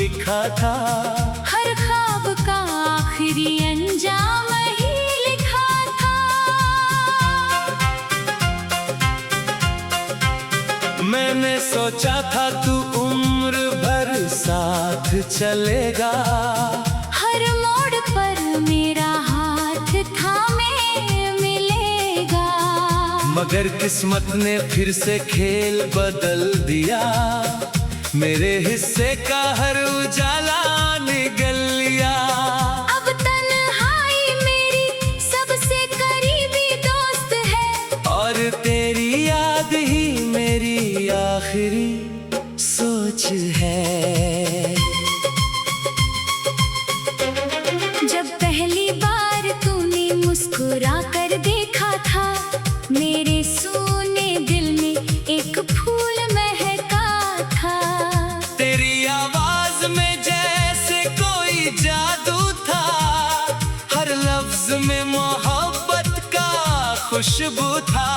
लिखा था। हर ख्वाब का आखिरी अंजाम ही लिखा था। मैंने सोचा था तू उम्र भर साथ चलेगा। हर मोड़ पर मेरा हाथ थामे मिलेगा। मगर किस्मत ने फिर से खेल बदल दिया। मेरे हिस्से का हर उजाला निगल लिया। अब तन्हाई मेरी सबसे करीबी दोस्त है। और तेरी याद ही मेरी आखिरी सोच है। जब पहली बार तूने मुस्कुरा कर देखा था, मेरे सूने दिल में एक फूल महका था। तेरी आवाज में जैसे कोई जादू था। हर लफ्ज में मोहब्बत का खुशबू था।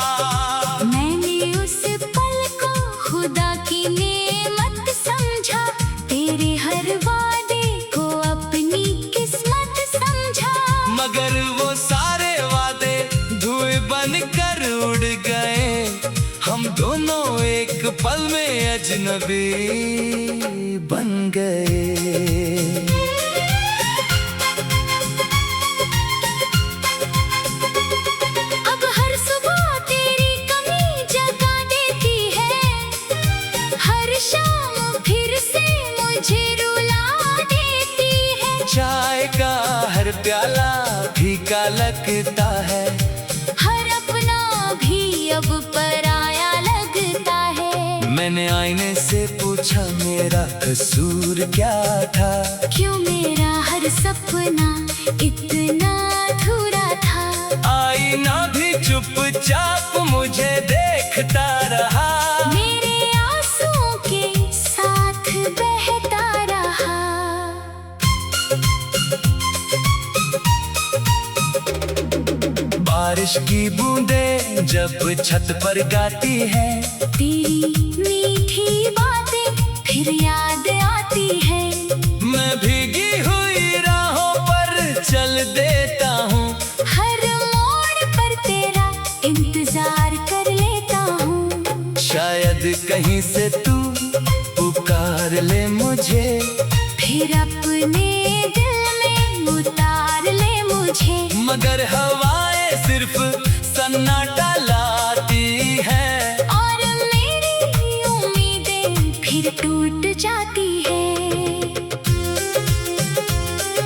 मैंने उस पल को खुदा की नेमत समझा। तेरे हर वादे को अपनी किस्मत समझा। मगर वो सारे वादे धुएं बनकर उड़ गए। हम दोनों एक पल में अजनबी बन गए। अब हर सुबह तेरी कमी जगा देती है। हर शाम फिर से मुझे रुला देती है। चाय का हर प्याला फीका लगता है। हर अपना भी अब पराया लगता है। मैंने आईने से पूछा मेरा कसूर क्या था। क्यों मेरा हर सपना इतना अधूरा था। आईना भी चुपचाप मुझे देखता रहा। मेरे आंसुओं के साथ बहता रहा। बारिश की बूंदें जब छत पर गाती है। तेरी मीठी बातें फिर याद आती है। मैं भीगी हुई राहों पर चल देता हूँ। हर मोड़ पर तेरा इंतजार कर लेता हूँ। शायद कहीं से तू पुकार ले मुझे। फिर अपने दिल में उतार ले मुझे। मगर हवाएं सिर्फ सन्नाटा लाती है। और मेरी उम्मीदें फिर टूट जाती है।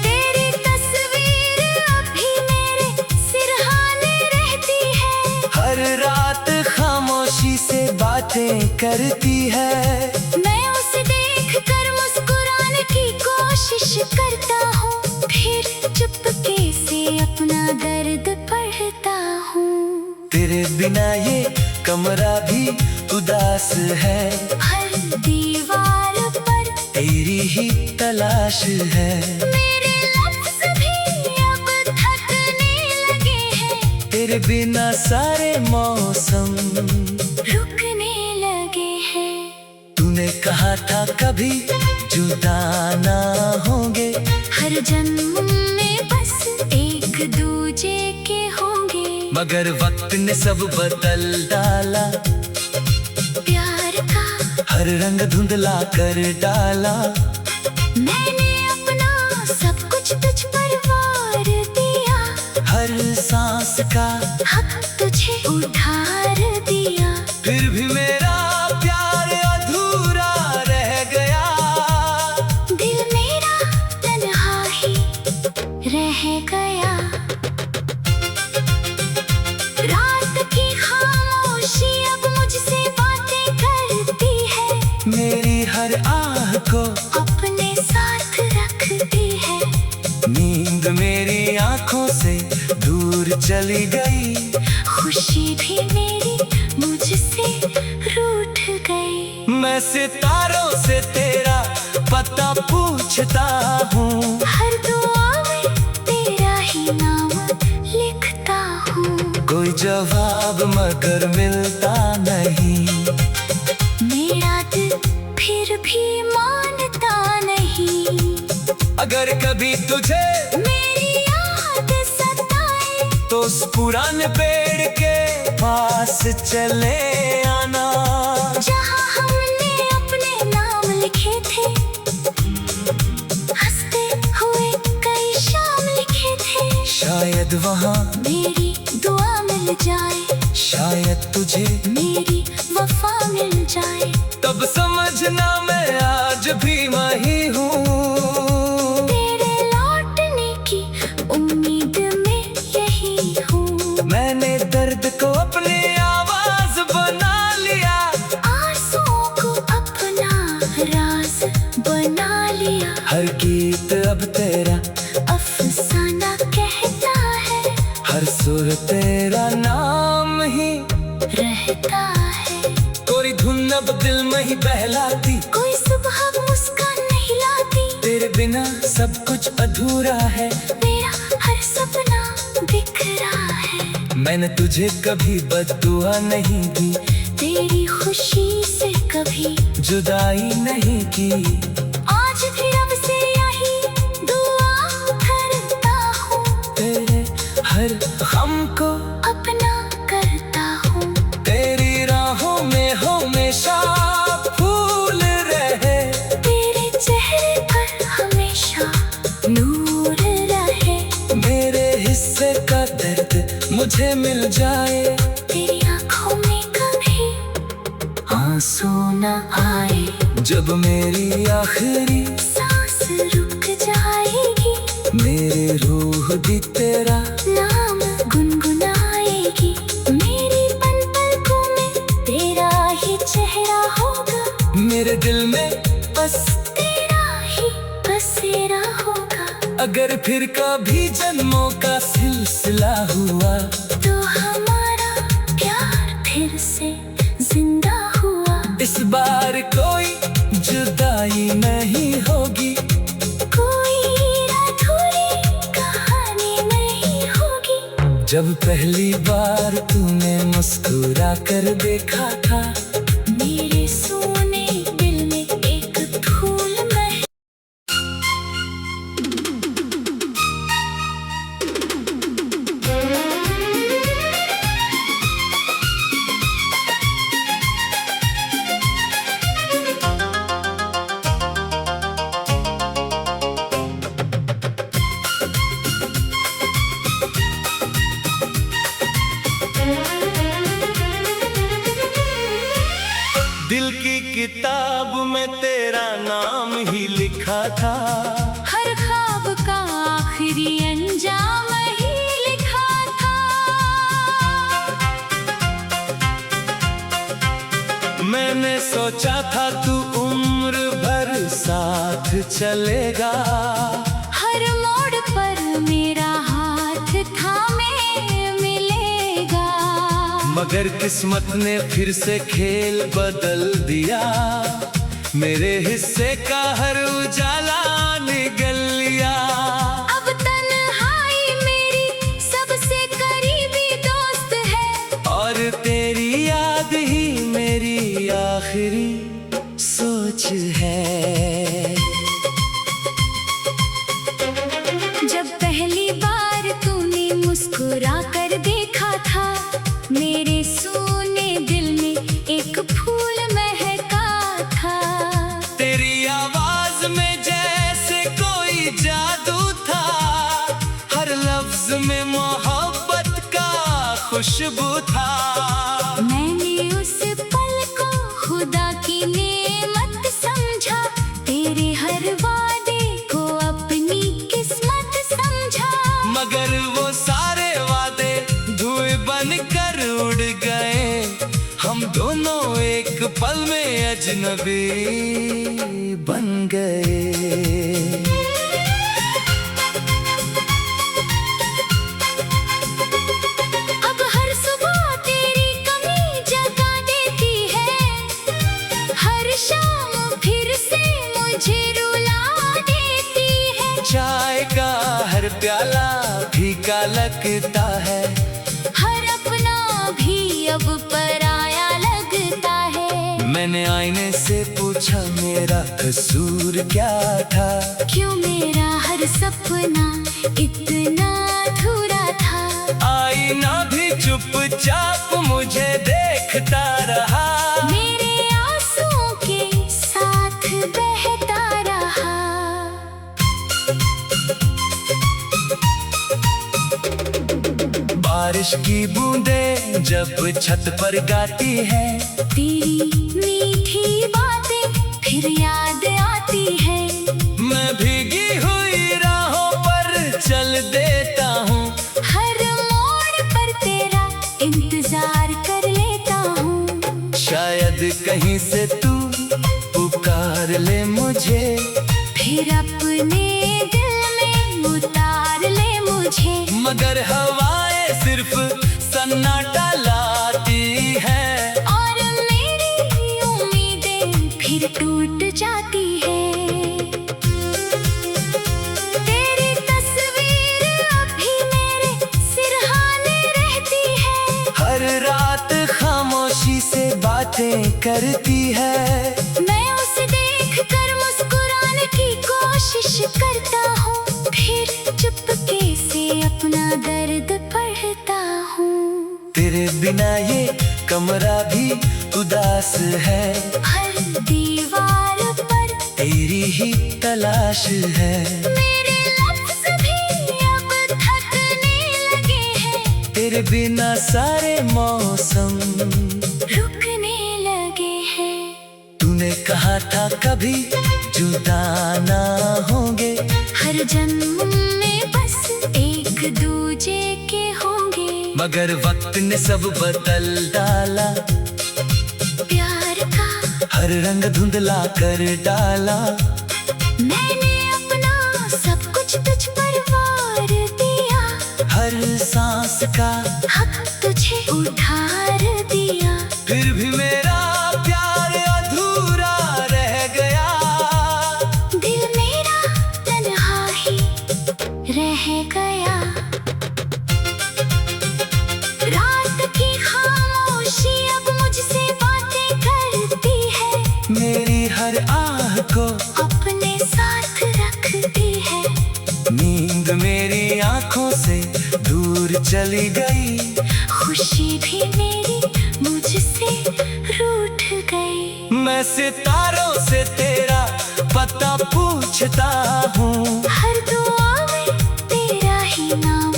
तेरी तस्वीर अभी मेरे सिरहाने रहती है। हर रात खामोशी से बातें करती है। मैं उसे देख कर मुस्कुराने की कोशिश करता हूँ। फिर चुपके से अपना दर्द पढ़ता हूँ। तेरे बिना ये कमरा भी उदास है। हर दीवार पर तेरी ही तलाश है। मेरे लफ्ज़ भी अब थकने लगे हैं। तेरे बिना सारे मौसम रुकने लगे हैं। तूने कहा था कभी जुदा ना होंगे। हर जन्म में बस एक दूजे के होंगे। मगर वक्त ने सब बदल डाला। प्यार का हर रंग धुंधला कर डाला। मैंने अपना सब कुछ तुझ पर वार दिया। हर सांस का हक तुझे उधार दिया। फिर भी मेरा प्यार अधूरा रह गया। दिल मेरा तन्हा ही रह गया। रात की खामोशी अब मुझसे बातें करती है। मेरी हर आह को अपने साथ रखती है। नींद मेरी आंखों से दूर चली गई। खुशी भी मेरी मुझसे रूठ गई। मैं सितारों से तेरा पता पूछता हूँ। हर दुआ में तेरा ही नाम लिखता हूँ। कोई जवाब मगर मिलता नहीं। मेरा दिल फिर भी मानता नहीं। अगर कभी तुझे मेरी याद सताए तो उस पुराने पेड़ के पास चले आना, जहाँ हमने अपने नाम लिखे थे, हंसते हुए कई शाम लिखे थे। शायद वहाँ मेरी दुआ मिल जाए, शायद तुझे मेरी वफा मिल जाए। तब समझना मैं आज भी वही हूँ, तेरे लौटने की उम्मीद में यही हूँ। मैंने दर्द को अपनी आवाज बना लिया, आंसुओं को अपना राज बना लिया। हर गीत अब तेरा अफसाना कहता है, हर सुर तेरा नाम ही रहता है। कोई धुन अब दिल में ही बहलाती, कोई सुबह मुस्कान नहीं लाती। तेरे बिना सब कुछ अधूरा है, मेरा हर सपना बिखरा है। मैंने तुझे कभी बद्दुआ नहीं दी, तेरी खुशी से कभी जुदाई नहीं की। आज भी रब से यही दुआ करता हूँ, तेरे हर गम को अपना करता हूँ। तेरी राहों में हमेशा फूल रहे, तेरे चेहरे पर हमेशा नूर रहे। मेरे हिस्से का दर्द मुझे मिल जाए, तेरी आँखों में कभी आंसू न आए। जब मेरी आखिरी सांस रुक जाएगी, मेरी रूह भी तेरा नाम गुनगुनाएगी। मेरी पल पलकों में तेरा ही चेहरा होगा, मेरे दिल में बस। तेरा ही बसेरा होगा। अगर फिर कभी जन्मों का सिलसिला हुआ, तो हमारा प्यार फिर से जिंदा हुआ। इस बार कोई जुदाई नहीं होगी, कोई अधूरी कहानी नहीं होगी। जब पहली बार तूने मुस्कुरा कर देखा था, मेरे सोने दिल में एक फूल महक। दिल की किताब में तेरा नाम ही लिखा था, हर ख्वाब का आखिरी अंजाम ही लिखा था। मैंने सोचा था तू उम्र भर साथ चलेगा, हर मोड़ पर मेरा हाथ थामे मिलेगा। मगर किस्मत ने फिर से खेल बदल दिया, मेरे हिस्से का हर उजाला निगल लिया। अब तन्हाई मेरी सबसे करीबी दोस्त है, और तेरी याद ही मेरी आखिरी सोच है। जब पहली बार तूने मुस्कुरा कर देखा था, मेरे सोने दिल में एक फूल महका था। तेरी आवाज में जैसे कोई जादू था, हर लफ्ज में मोहब्बत का खुशबू था। मैंने उस पल को खुदा की नेमत समझा, तेरे हर वादे को अपनी किस्मत समझा। मगर वो सारे वादे धुएं बन कर उड़ गए, हम दोनों एक पल में अजनबी बन गए। अब हर सुबह तेरी कमी जगा देती है, हर शाम फिर से मुझे रुला देती है। चाय का हर प्याला फीका लगता है, हर अपना भी अब पराया लगता है। मैंने आईने से पूछा मेरा कसूर क्या था, क्यों मेरा चुपचाप मुझे देखता रहा, मेरे आंसुओं के साथ बहता रहा। बारिश की बूंदें जब छत पर गाती है, तेरी मीठी बातें फिर याद आती है। मैं भीगी हुई राहों पर चल देता हूँ, हर मोड़ पर तेरा इंतजार कर लेता हूँ। शायद कहीं से तू पुकार ले मुझे, फिर अपने दिल में उतार ले मुझे। मगर हवाएं सिर्फ सन्नाटा लाती है, और मेरी उम्मीदें फिर टूट जाती है। तेरी तस्वीर अभी मेरे सिरहाने रहती है, हर रात खामोशी से बातें करती है। मैं उसे देख कर मुस्कुराने की कोशिश करता हूँ, फिर चुपके से अपना दर्द पढ़ता हूँ। तेरे बिना ये कमरा भी उदास है, हर दीवार पर तेरी ही तलाश है। मेरे लफ्ज़ भी अब थकने लगे हैं, तेरे बिना सारे मौसम रुकने लगे हैं। तूने कहा था कभी जुदा ना होंगे, हर जन्म में बस एक दूजे के होंगे। मगर वक्त ने सब बदल डाला, प्यार का हर रंग धुंधला कर डाला। मैंने अपना सब कुछ तुझ पर वार दिया, हर सांस का हक तुझे उधार दिया। फिर भी मेरा प्यार अधूरा रह गया, दिल मेरा तन्हा ही रह गया। रात की खामोशी अब मुझसे बातें करती है, मेरी हर आह को अपने साथ रखती है। नींद मेरी आंखों से दूर चली गई, खुशी भी मेरी मुझसे रूठ गई। मैं सितारों से तेरा पता पूछता हूँ, हर दुआ में तेरा ही नाम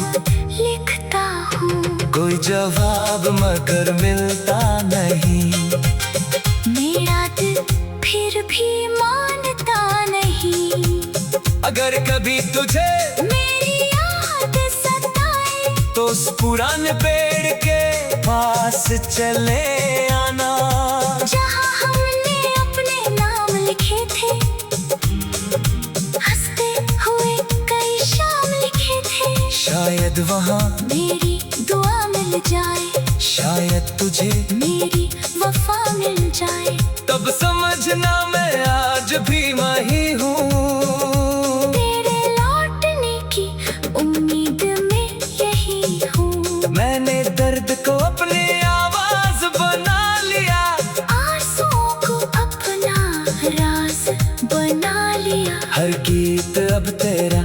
लिखता हूँ। कोई जवाब मगर मिलता नहीं, मेरा दिल फिर भी मानता नहीं। अगर कभी तुझे मेरी याद सताए तो उस पुराने पेड़ के पास चले आना, जहाँ हमने अपने नाम लिखे थे, हंसते हुए कई शाम लिखे थे। शायद वहाँ मेरी दुआ मिल जाए, शायद तुझे मेरी वफा मिल जाए। तब समझना मैं आज भी वही हूँ, तेरे लौटने की उम्मीद में यही हूँ। मैंने दर्द को अपनी आवाज बना लिया, आंसुओं को अपना राज बना लिया। हर गीत अब तेरा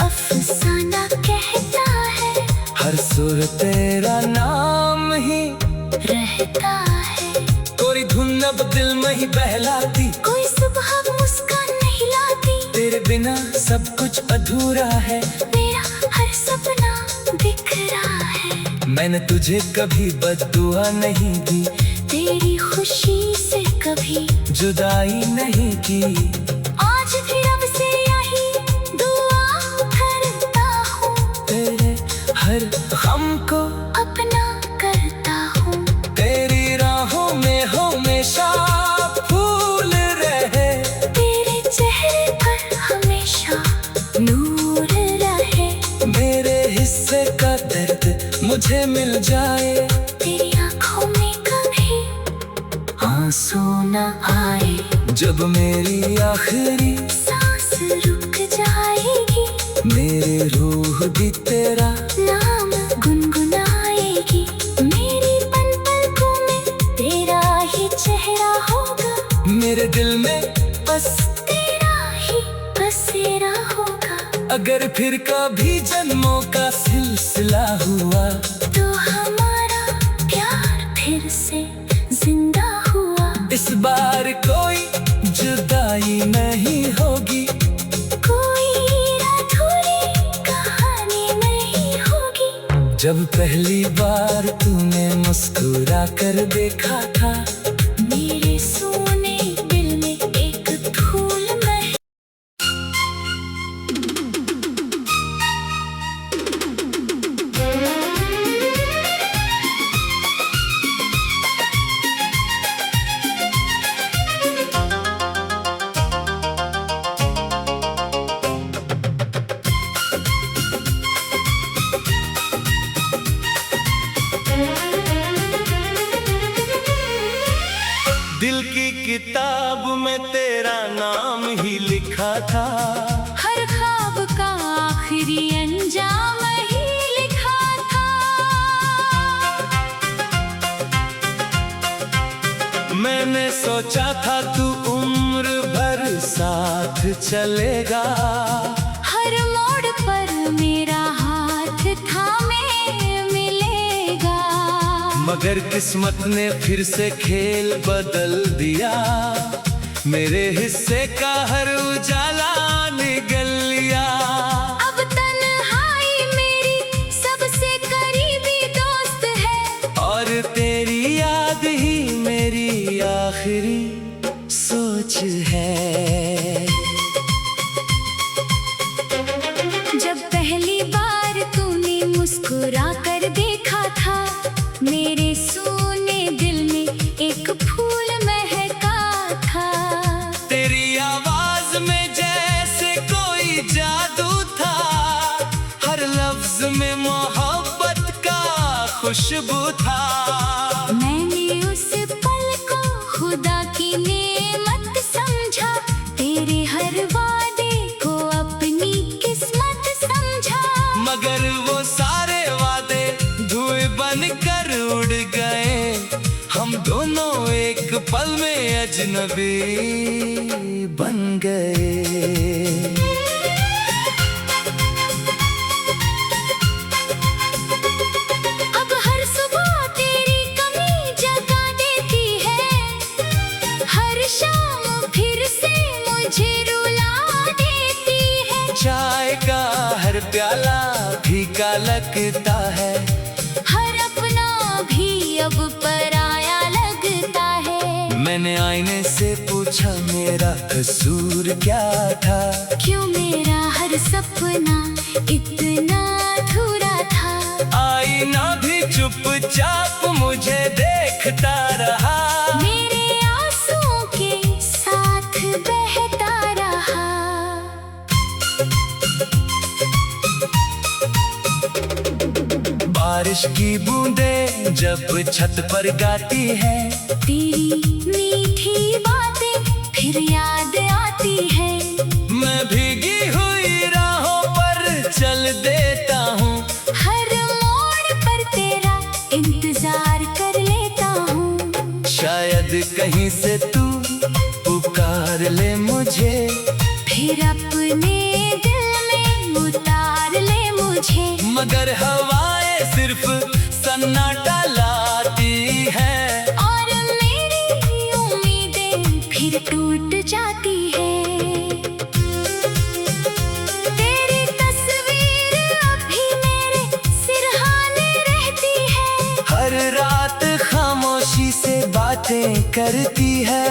अफसाना कहता है, हर सुर तेरा नाम ही रहता है। कोई धुन अब दिल में ही बहलाती, कोई सुबह मुस्कान नहीं लाती। तेरे बिना सब कुछ अधूरा है, मेरा हर सपना बिखरा है। मैंने तुझे कभी बद्दुआ नहीं दी, तेरी खुशी से कभी जुदाई नहीं की। आज भी रब से यही दुआ करता हूँ, तेरे हर गम को अपना करता हूँ। तेरी राहों में हमेशा फूल रहे, तेरे चेहरे पर हमेशा नूर रहे। मेरे हिस्से का दर्द मुझे मिल जाए, तेरी आँखों में कभी आंसू न आए। जब मेरी आखिरी सांस रुक जाएगी, मेरी रूह भी तेरा नाम गुनगुनाएगी। मेरी पल पलकों में तेरा ही चेहरा होगा, मेरे दिल में बस। तेरा ही बसेरा होगा। अगर फिर कभी जन्मों का सिलसिला हुआ, तो हमारा बार कोई जुदाई नहीं होगी, कोई अधूरी कहानी नहीं होगी। जब पहली बार तूने मुस्कुरा कर देखा था, मेरे सोने दिल में एक फूल महका। दिल की किताब में तेरा नाम ही लिखा था, हर ख्वाब का आखिरी अंजाम ही लिखा था। मैंने सोचा था तू उम्र भर साथ चलेगा, हर मोड़ पर मेरा हाथ थामे मिलेगा। मगर किस्मत ने फिर से खेल बदल दिया, मेरे हिस्से का हर उजाला निगल लिया। अब तन्हाई मेरी सबसे करीबी दोस्त है, और तेरी याद ही मेरी आखिरी सोच है। जब पहली बार तूने मुस्कुरा कर देखा था, मेरे सूने दिल में एक फूल महका था। तेरी आवाज में जैसे कोई जादू था, हर लफ्ज में मोहब्बत का खुशबू था। मैंने उस पल को खुदा की नेमत समझा, तेरे हर वादे को अपनी किस्मत समझा। मगर वो सारे वादे धुएं बन कर उड़ गए, हम दोनों एक पल में अजनबी बन गए। अब हर सुबह तेरी कमी जगा देती है, हर शाम फिर से मुझे रुला देती है। चाय का हर प्याला फीका लगता है, हर अपना भी अब पराया लगता है। मैंने आईने से पूछा मेरा कसूर क्या था, क्यों मेरा हर सपना इतना अधूरा था। आईना भी चुपचाप मुझे देखता रहा, मेरे आंसुओं के साथ बहता रहा। बारिश की बूंदें जब छत पर गाती है, तेरी मीठी बातें फिर याद आती है। मैं भीगी हुई राहों पर चल देता हूँ, हर मोड़ पर तेरा इंतजार कर लेता हूँ। शायद कहीं से तू पुकार ले मुझे, फिर अपने दिल में उतार ले मुझे। मगर हवाएं सिर्फ सन्नाटा लाती है, और मेरी उम्मीदें फिर टूट जाती है। तेरी तस्वीर अभी मेरे सिरहाने रहती है, हर रात खामोशी से बातें करती है।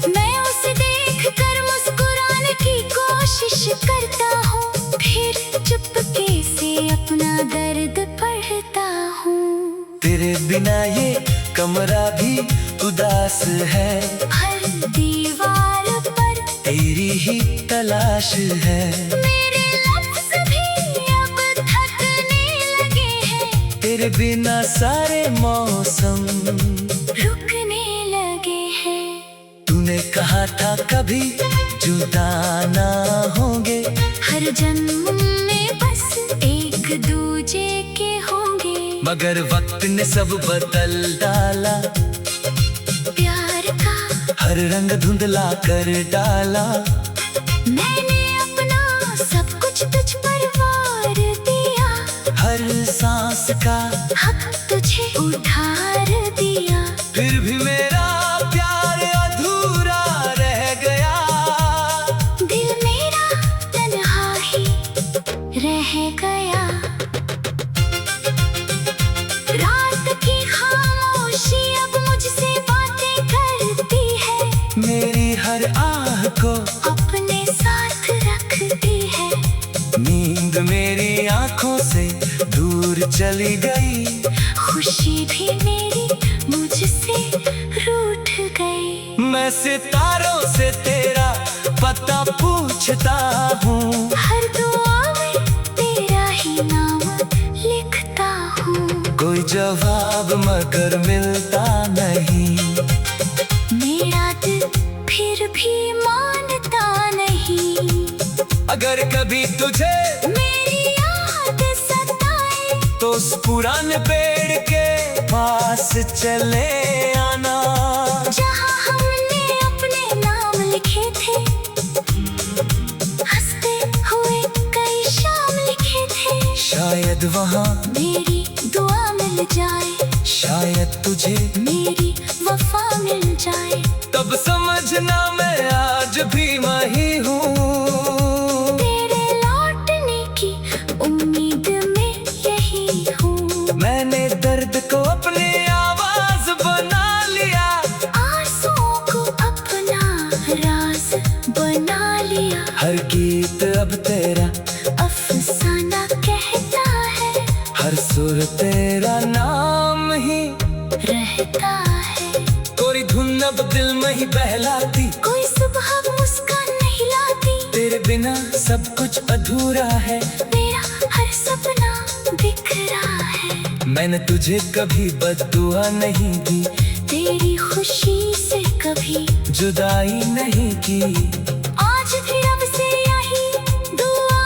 मैं उसे देख कर मुस्कुराने की कोशिश करता हूँ, फिर चुपके से अपना दर्द पढ़ता हूँ। तेरे बिना ये कमरा भी उदास है, हर दीवार पर तेरी ही तलाश है। मेरे लफ्ज़ भी अब थकने लगे हैं, तेरे बिना सारे मौसम रुकने लगे हैं। तूने कहा था कभी जुदा ना होंगे, हर जन्म में बस एक दूजे के होंगे। मगर वक्त ने सब बदल डाला, प्यार का हर रंग धुंधला कर डाला। मैंने अपना सब कुछ तुझ पर वार दिया, हर सांस का हक तुझे उधार दिया। फिर भी मेरा प्यार अधूरा रह गया। रात की खामोशी अब मुझसे बातें करती है, मेरी हर आह को अपने साथ रखती है। नींद मेरी आंखों से दूर चली गई, खुशी भी मेरी मुझसे रूठ गई। मैं सितारों से तेरा पता पूछता हूँ, हर दुआ में तेरा ही नाम लिखता हूँ। कोई जवाब मगर मिलता नहीं, मेरा दिल फिर भी मानता नहीं। अगर कभी तुझे मेरी याद सताए तो उस पुराने पेड़ के पास चले आना, जहाँ हमने अपने नाम लिखे थे, हंसते हुए कई शाम लिखे थे। शायद वहाँ मेरी दुआ मिल जाए, शायद तुझे मेरी वफा मिल जाए। तब समझना मैं आज भी वही हूँ, तेरे लौटने की उम्मीद में यही हूँ। मैंने दर्द को अपनी आवाज बना लिया, आंसुओं को अपना राज बना लिया। हर गीत अब तेरा अफसाना कहता है, हर सुर तेरा नाम ही रहता है। कोई धुन अब दिल में ही बहलाती, कोई सुबह मुस्कान नहीं लाती। तेरे बिना सब कुछ अधूरा है, मेरा हर सपना बिखरा है। मैंने तुझे कभी बद्दुआ नहीं दी, तेरी खुशी से कभी जुदाई नहीं की। आज भी रब से यही दुआ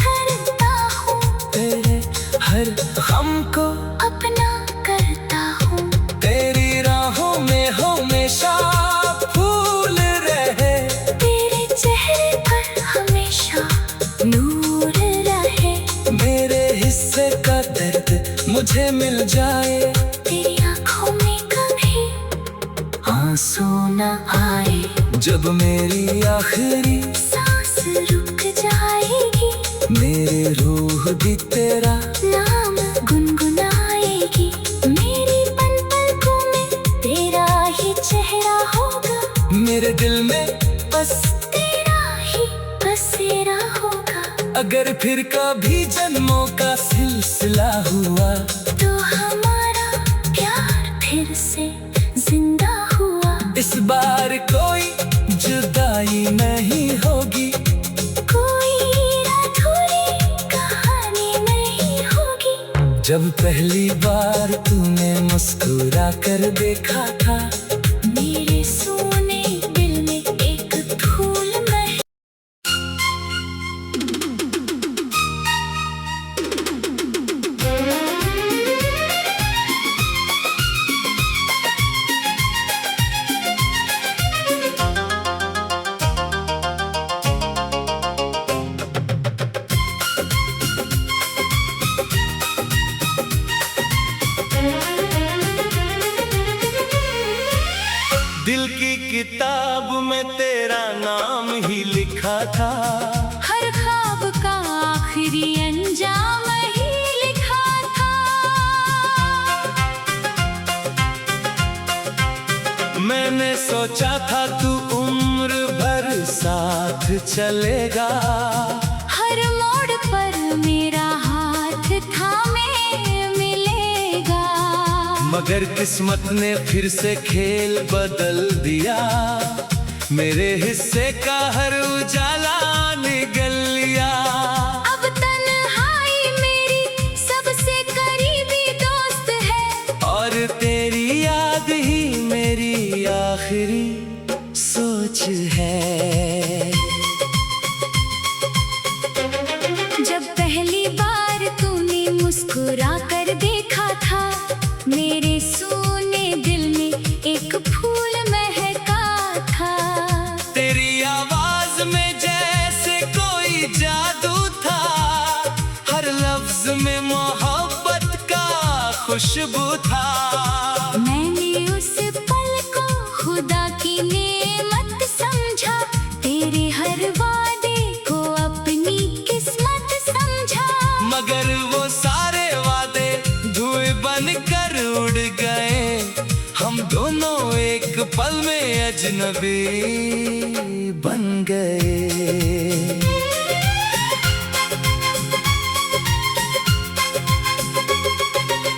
करता हूँ, तेरे हर गम को अपना करता हूँ। तेरी राहों में हमेशा फूल रहे, तेरे चेहरे पर हमेशा नूर रहे। मेरे हिस्से का दर्द मुझे मिल जाए, तेरी आँखों में कभी आंसू न आए। जब मेरी आखिरी सांस रुक जाएगी, मेरी रूह भी तेरा नाम गुनगुनाएगी। मेरी पल पलकों में तेरा ही चेहरा होगा, मेरे दिल में बस। तेरा ही बसेरा होगा। अगर फिर कभी जन्मों का सिलसिला हुआ, तो हमारा प्यार फिर से जिंदा हुआ। इस बार कोई जुदाई नहीं होगी, कोई अधूरी कहानी नहीं होगी। जब पहली बार तूने मुस्कुरा कर देखा था, मेरे सोने दिल में एक फूल महक। दिल की किताब में तेरा नाम ही लिखा था, हर ख्वाब का आखिरी अंजाम ही लिखा था। मैंने सोचा था तू उम्र भर साथ चलेगा, हर मोड़ पर मेरा हाथ थामे मिलेगा। मगर किस्मत ने फिर से खेल बदल दिया, मेरे हिस्से का हर उजाला निगल लिया। अब तन्हाई मेरी सबसे करीबी दोस्त है, और तेरी याद ही मेरी आखिरी सोच है। जब पहली बार तूने मुस्कुरा कर देखा था, मेरे सोने दिल में एक फूल महका था। तेरी आवाज में जैसे कोई जादू था, हर लफ्ज में मोहब्बत का खुशबू था। मैंने उस पल को खुदा की नेमत समझा, तेरे हर वादे को अपनी किस्मत समझा। मगर वो सारे वादे धुएं बनकर उड़ गए। हम दोनों एक पल में अजनबी बन गए।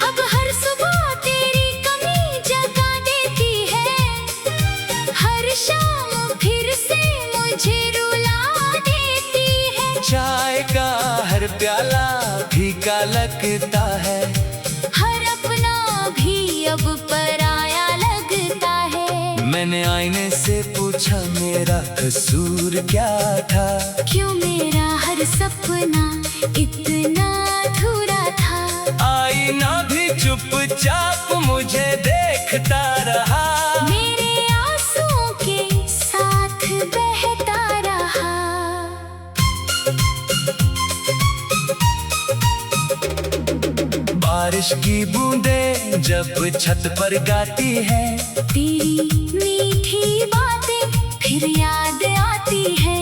अब हर सुबह तेरी कमी जगा देती है, हर शाम फिर से मुझे रुला देती है। चाय का हर प्याला फीका लगता है, हर अपना भी अब पराया लगता है। मैंने आईने से पूछा मेरा कसूर क्या था, क्यों मेरा हर सपना इतना अधूरा था। आईना भी चुपचाप मुझे देखता रहा, मेरे आंसुओं के साथ बहता रहा। बारिश की बूंदें जब छत पर गाती है, तेरी मीठी बातें फिर याद आती है।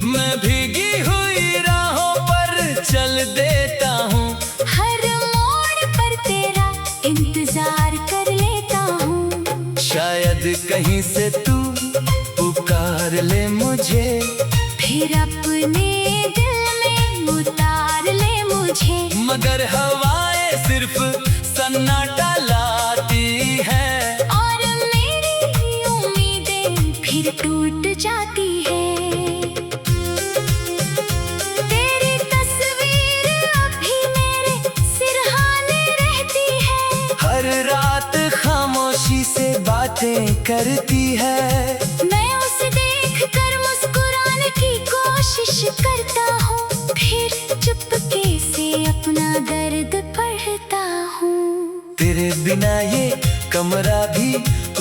मैं भीगी हुई राहों पर चल देता हूँ, हर मोड़ पर तेरा इंतजार कर लेता हूँ। शायद कहीं से तू पुकार ले मुझे, फिर अपने दिल में उतार ले मुझे। मगर हवाएं सिर्फ सन्नाटा लाती है, और मेरी उम्मीदें फिर टूट जाती है। तेरी तस्वीर अभी मेरे सिरहाने रहती है, हर रात खामोशी से बातें करती है। मैं उसे देख कर मुस्कुराने की कोशिश करता हूँ, फिर चुपके से अपना दर्द पढ़ता हूँ। तेरे बिना ये कमरा भी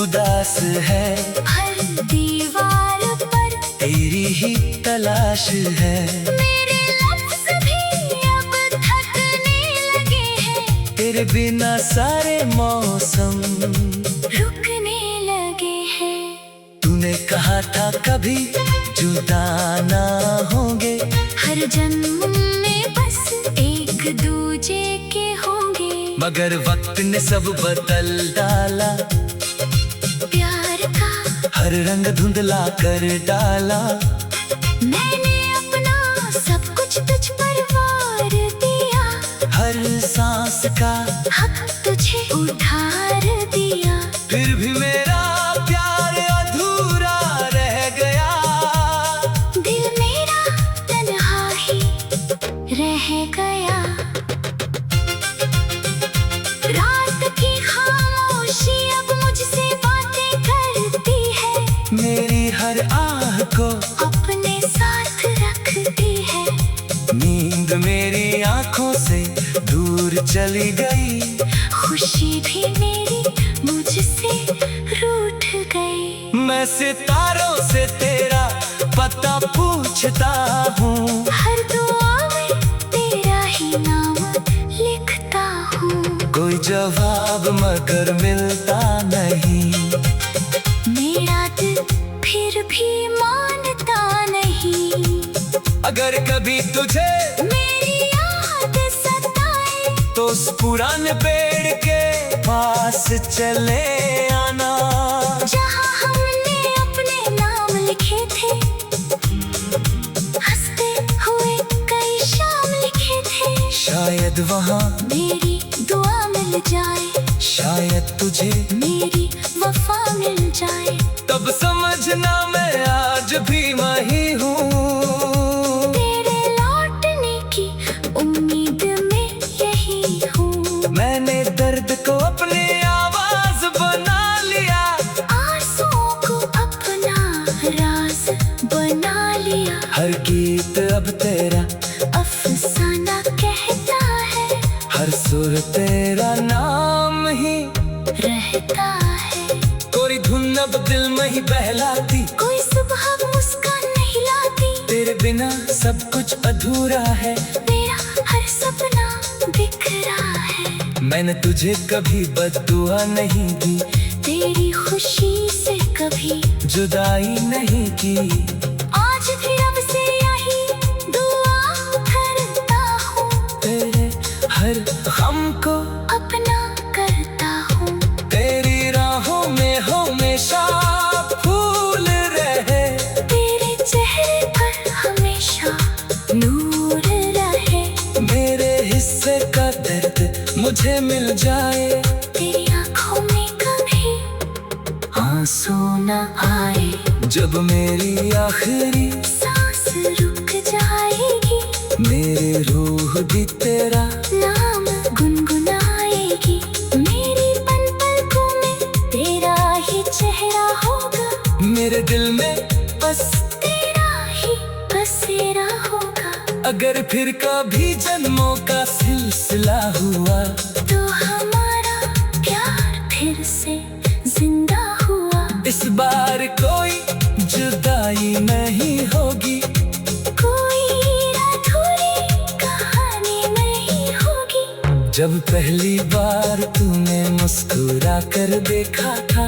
उदास है, हर दीवार पर तेरी ही तलाश है। मेरे लफ्ज़ भी अब थकने लगे हैं, तेरे बिना सारे मौसम रुकने लगे हैं। तूने कहा था कभी जुदा ना होंगे, हर जन्म में बस एक दूजे के होंगे। मगर वक्त ने सब बदल डाला, प्यार का हर रंग धुंधला कर डाला। मैंने अपना सब कुछ तुझ पर वार दिया, हर सांस का हक तुझे उधार दिया। फिर भी मेरा प्यार अधूरा रह गया, दिल मेरा तन्हा ही रह गया। रात की खामोशी अब मुझसे बातें करती है, मेरी हर आह को अपने साथ रखती है। नींद मेरी आंखों से दूर चली गई, खुशी भी मेरी मुझसे रूठ गई। मैं सितारों से तेरा पता पूछता हूँ, हर दुआ में तेरा ही नाम लिखता हूँ। कोई जवाब मगर मिलता नहीं, मेरा दिल फिर भी मानता नहीं। अगर कभी तुझे मेरी याद सताए तो उस पुराने पेड़ के पास चले आना, जहाँ हमने अपने नाम लिखे थे, हंसते हुए कई शाम लिखे थे। शायद वहाँ मेरी दुआ मिल जाए, शायद तुझे मेरी वफा मिल जाए। तब समझना मैं आज भी वही हूँ, तेरे लौटने की उम्मीद में यही हूँ। मैंने दर्द को अपनी आवाज बना लिया, आंसुओं को अपना राज बना लिया। हर गीत अब तेरा अफसाना कहता है, हर सुर तेरा नाम ही रहता है। कोई धुन अब दिल में ही बहलाती, कोई सुबह मुस्कान नहीं लाती। तेरे बिना सब कुछ अधूरा है, मेरा हर सपना बिखरा है। मैंने तुझे कभी बद्दुआ नहीं दी, तेरी खुशी से कभी जुदाई नहीं की। आज भी अब से यही दुआ करता हूँ, तेरे हर हमको अपना करता हूँ। तेरी राहों में हमेशा फूल रहे, तेरे चेहरे पर हमेशा नूर रहे। मेरे हिस्से का दर्द मुझे मिल जाए, तेरी आँखों में कभी आंसू न आए। जब मेरी आखिरी सांस रुक जाएगी, मेरी रूह भी तेरा नाम गुनगुनाएगी। मेरी पल पलकों में तेरा ही चेहरा होगा, मेरे दिल में बस तेरा ही बसेरा होगा। अगर फिर कभी जन्मों का सिलसिला हुआ, तो हमारा प्यार फिर से जिंदा हुआ। इस बार कोई जुदाई नहीं होगी, कोई अधूरी कहानी नहीं होगी। जब पहली बार तूने मुस्कुरा कर देखा था,